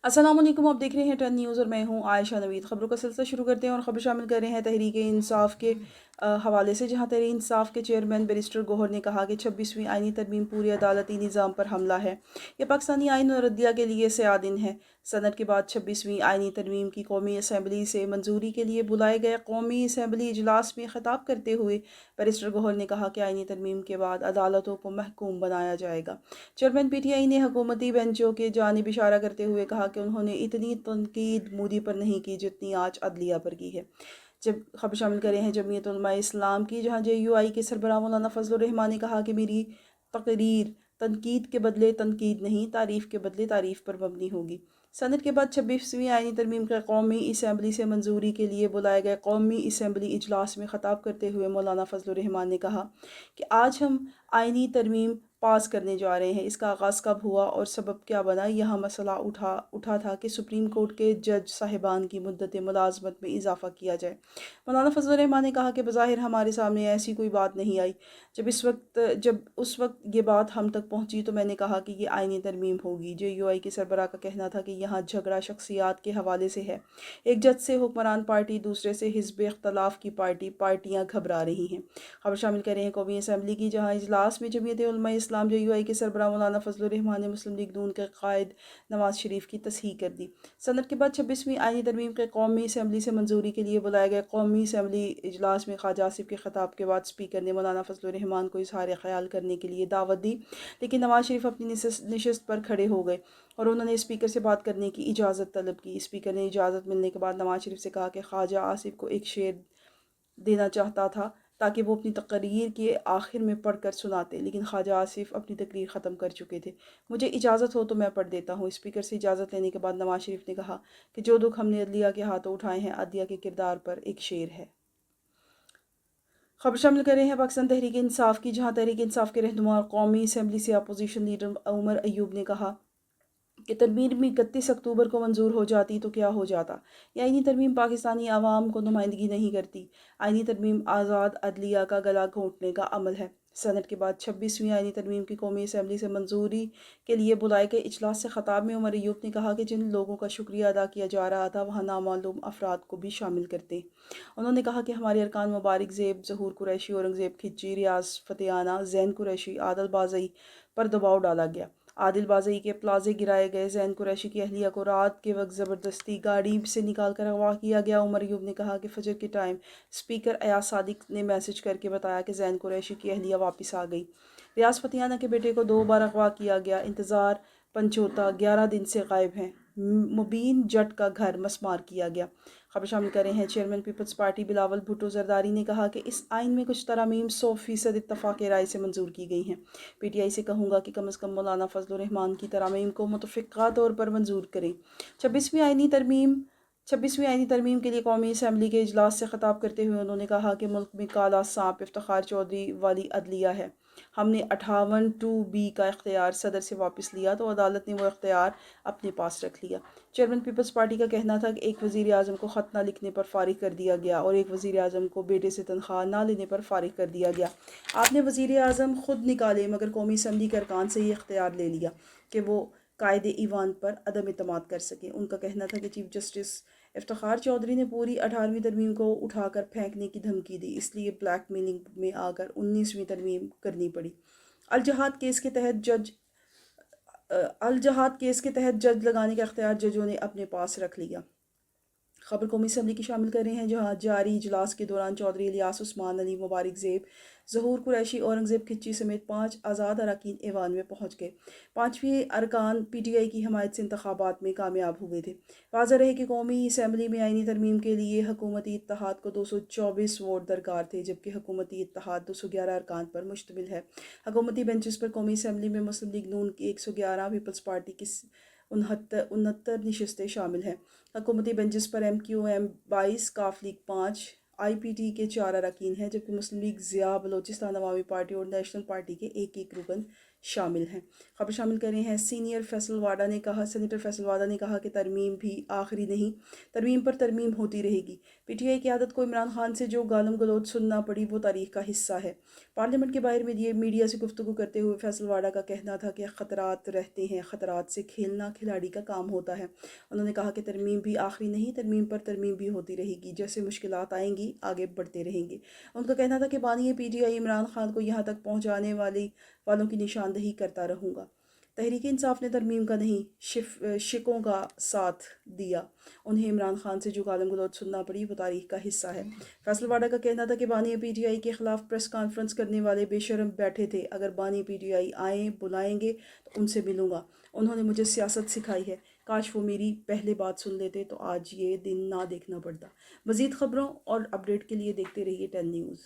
अस्सलाम वालेकुम, आप देख रहे हैं टन न्यूज़ और मैं हूं आयशा नवीद। खबरों का सिलसिला शुरू करते हैं और खबर शामिल कर रहे हैं तहरीक इंसाफ के हवाले से, जहां तहरीक इंसाफ के चेयरमैन बैरिस्टर गौहर ने कहा कि 26वीं आइनी तरमीम पूरी अदालती निज़ाम पर हमला है। यह पाकिस्तानी आइन और रद्दिया के लिए सयादिन है। सनद के बाद 26वीं आइनी तरमीम की कौमी असम्बली से मंजूरी के लिए बुलाए गए कौमी असम्बली इजलास में खिताब करते हुए बैरिस्टर गौहर ने कहा कि आइनी तरमीम के बाद अदालतों को महकूम बनाया जाएगा। चेयरमैन पीटीआई ने हुकूमती बेंचों के जानिब इशारा करते हुए कहा कि उन्होंने इतनी तनकीद मोदी पर नहीं की जितनी आज अदलिया पर की है। जब खबर शामिल करें हैं जमीयत उलमा इस्लाम की, जहां JUI के सरबराह मौलाना फजलुर रहमान ने कहा कि मेरी तकरीर तनकीद के बदले तनकीद नहीं, तारीफ़ के बदले तारीफ़ पर मबनी होगी। सनद के बाद 26वीं आइनी तरमीम के कौमी असम्बली से मंजूरी के लिए बुलाए गए कौमी असम्बली इजलास में ख़ताब करते हुए मौलाना फजलुर रहमान ने कहा कि आज हम आइनी तरमीम पास करने जा रहे हैं। इसका आगाज़ कब हुआ और सबब क्या बना? यहाँ मसला उठा था कि सुप्रीम कोर्ट के जज साहिबान की मुद्दत मुलाजमत में इजाफ़ा किया जाए। मौलाना फजल रहमान ने कहा कि बज़ाहिर हमारे सामने ऐसी कोई बात नहीं आई। जब उस वक्त ये बात हम तक पहुँची तो मैंने कहा कि ये आइनी तरमीम होगी। JUI के सरबराह का कहना था कि यहाँ झगड़ा शख्सियात के हवाले से है। एक जज से हुक्मरान पार्टी, दूसरे से हिज़्ब इख्तलाफ की पार्टियाँ घबरा रही हैं। खबर शामिल कर रहे हैं कौमी असम्बली की, जहाँ इजलास में जमीयत उलमा इस्लाम JUI के सरबराह मौलाना फजलुर रहमान ने मुस्लिम लीग नून के कायद नवाज शरीफ की तस्हीह कर दी। सनद के बाद 26वीं आइनी तरमीम के कौमी असम्बली से मंजूरी के लिए बुलाए गए कौमी असम्बली इजलास में ख्वाजा आसिफ के खिताब के बाद स्पीकर ने मौलाना फजलुर रहमान को इजहार ख्याल करने के लिए दावत दी, लेकिन नवाज शरीफ अपनी नशस्त पर खड़े हो गए और उन्होंने स्पीकर से बात करने की इजाज़त तलब की। स्पीकर ने इजाज़त मिलने के बाद नवाज शरीफ से कहा कि ख्वाजा आसिफ को एक शेर देना चाहता था ताकि वो अपनी तकरीर के आखिर में पढ़ कर सुनाते, लेकिन ख्वाजा आसिफ अपनी तकरीर ख़त्म कर चुके थे। मुझे इजाज़त हो तो मैं पढ़ देता हूँ। स्पीकर से इजाज़त लेने के बाद नवाज शरीफ ने कहा कि जो दुख हमने अदलिया के हाथों उठाए हैं, अदलिया के किरदार पर एक शेर है। खबर शामिल कर रहे हैं पाकिस्तान तहरीक इंसाफ की, जहाँ तहरीक इंसाफ के रहनुमा कौमी असम्बली से अपोजिशन लीडर उमर अयूब ने कहा कि तरमीम 31 अक्टूबर को मंजूर हो जाती तो क्या हो जाता। ये आइनी तरमीम पाकिस्तानी आवाम को नुमाइंदगी नहीं करती। आइनी तरमीम आज़ाद अदलिया का गला घोंटने का अमल है। सनद के बाद 26वीं आइनी तरमीम की कौमी असम्बली से मंजूरी के लिए बुलाए गए इजलास से ख़ताब में उमर अयूब ने कहा कि जिन लोगों का शुक्रिया अदा किया जा रहा था वहाँ नामालूम अफराद को भी शामिल करते। उन्होंने कहा कि हमारे अरकान मुबारक ज़ेब, ज़हूर कुरैशी, औरंगज़ेब खिच्ची, रियाज फ़तेहाना, ज़ैन कुरैशी, आदल बाज़ई पर दबाव डाला गया। आदिल बाज़ई के प्लाजे गिराए गए। ज़ैन कुरैशी की अहलिया को रात के वक्त ज़बरदस्ती गाड़ी से निकाल कर अगवा किया गया। उमर अयूब ने कहा कि फजर के टाइम स्पीकर अयाज सादिक ने मैसेज करके बताया कि ज़ैन कुरैशी की अहलिया वापस आ गई। रियाज फतियाना के बेटे को 2 बार अगवा किया गया। इंतज़ार पंचोता 11 दिन से गायब हैं। मुबीन जट का घर मसमार किया गया। खबर शामिल कर रहे हैं चेयरमैन पीपल्स पार्टी बिलावल भुट्टो जरदारी ने कहा कि इस आइन में कुछ तरामीम 100% इत्तफाक़ राय से मंजूर की गई हैं। PTI से कहूँगा कि कम अज़ कम मौलाना फजलुर रहमान की तरामीम को मुतफ़िक़ा तौर पर मंजूर करें। 26वीं आइनी तरमीम 26वीं आइनी तरमीम के लिए कौमी असम्बली के इजलास से ख़ताब करते हुए उन्होंने कहा कि मुल्क में काला सांप इफ्तिखार चौधरी वाली अदलिया है। हमने 58(2)B का इख्तियार सदर से वापस लिया तो अदालत ने वो इख्तियार अपने पास रख लिया। चेयरमैन पीपल्स पार्टी का कहना था कि एक वज़ीर आज़म को ख़त ना लिखने पर फ़ारिग कर दिया गया और एक वज़ीर आज़म को बेटे से तनख्वाह ना लेने पर फ़ारिग कर दिया गया। आपने वज़ीर आज़म ख़ुद निकाले मगर कौमी असम्बली के अरकान से ये इख्तियार ले लिया कि वो कायदे ईवान पर अदम एतमाद कर सकें। उनका कहना था कि चीफ जस्टिस इफ्तिखार चौधरी ने पूरी 18वीं तरमीम को उठाकर फेंकने की धमकी दी, इसलिए ब्लैक मेलिंग में आकर 19वीं तरमीम करनी पड़ी। अलजहाद केस के तहत जज लगाने का इख्तियार जजों ने अपने पास रख लिया। खबर कौमी असम्बली की शामिल कर रहे हैं, जहाँ जारी इजलास के दौरान चौधरी इलियास उस्मान अली, मुबारक ज़ेब, ज़हूर कुरैशी, औरंगज़ेब खिच्ची समेत 5 आज़ाद अरकान ऐवान में पहुँच गए। 5वें अरकान PTI की हमायत से इंतखाबात में कामयाब हुए थे। वाज़ेह रहे कि कौमी असम्बली में आइनी तरमीम के लिए हुकूमती इत्तेहाद को 224 वोट दरकार थे, जबकि हुकूमती इत्तेहाद 211 अरकान पर मुश्तमिल है। हुकूमती बेंचेस पर कौमी असम्बली में मुस्लिम लीग नून की 111, पीपल्स पार्टी की 69 नशस्तें शामिल हैं। हुकूमती बेंचेस पर MQM 22, काफ लीग 5, IPT के 4 अरकान हैं, जबकि मुस्लिम लीग ज़िया, बलोचिस्तान अवामी पार्टी और नेशनल पार्टी के एक रुकन شامل ہیں۔ خبر شامل کر رہے ہیں سینئر فیصل واڈا نے کہا سینیٹر فیصل واڈا نے کہا کہ ترمیم بھی آخری نہیں، ترمیم پر ترمیم ہوتی رہے گی۔ پی ٹی آئی قیادت کو عمران خان سے جو گالم گلوچ سننا پڑی وہ تاریخ کا حصہ ہے۔ پارلیمنٹ کے باہر میڈیا سے گفتگو کرتے ہوئے فیصل واڈا کا کہنا تھا کہ خطرات رہتے ہیں، خطرات سے کھیلنا کھلاڑی کا کام ہوتا ہے۔ انہوں نے کہا کہ ترمیم بھی آخری نہیں، ترمیم پر ترمیم بھی ہوتی رہے گی، جیسے مشکلات آئیں گی آگے بڑھتے رہیں گے۔ ان کا کہنا تھا کہ بانی P T I Imran Khan کو یہاں تک پہنچانے والوں کی نشاندہی کرتا رہوں گا۔ تحریک انصاف نے ترمیم کا نہیں شکوں کا ساتھ دیا، انہیں عمران خان سے جو گالم گلوچ سننا پڑی وہ تاریخ کا حصہ ہے۔ فیصل واڈا کا کہنا تھا کہ بانی پی ٹی آئی کے خلاف پریس کانفرنس کرنے والے بے شرم بیٹھے تھے، اگر بانی پی ٹی آئی آئیں بلائیں گے تو ان سے ملوں گا، انہوں نے مجھے سیاست سکھائی ہے، کاش وہ میری پہلے بات سن لیتے تو آج یہ دن نہ دیکھنا پڑتا۔ مزید خبروں اور اپڈیٹ کے لیے دیکھتے رہیے 10 نیوز۔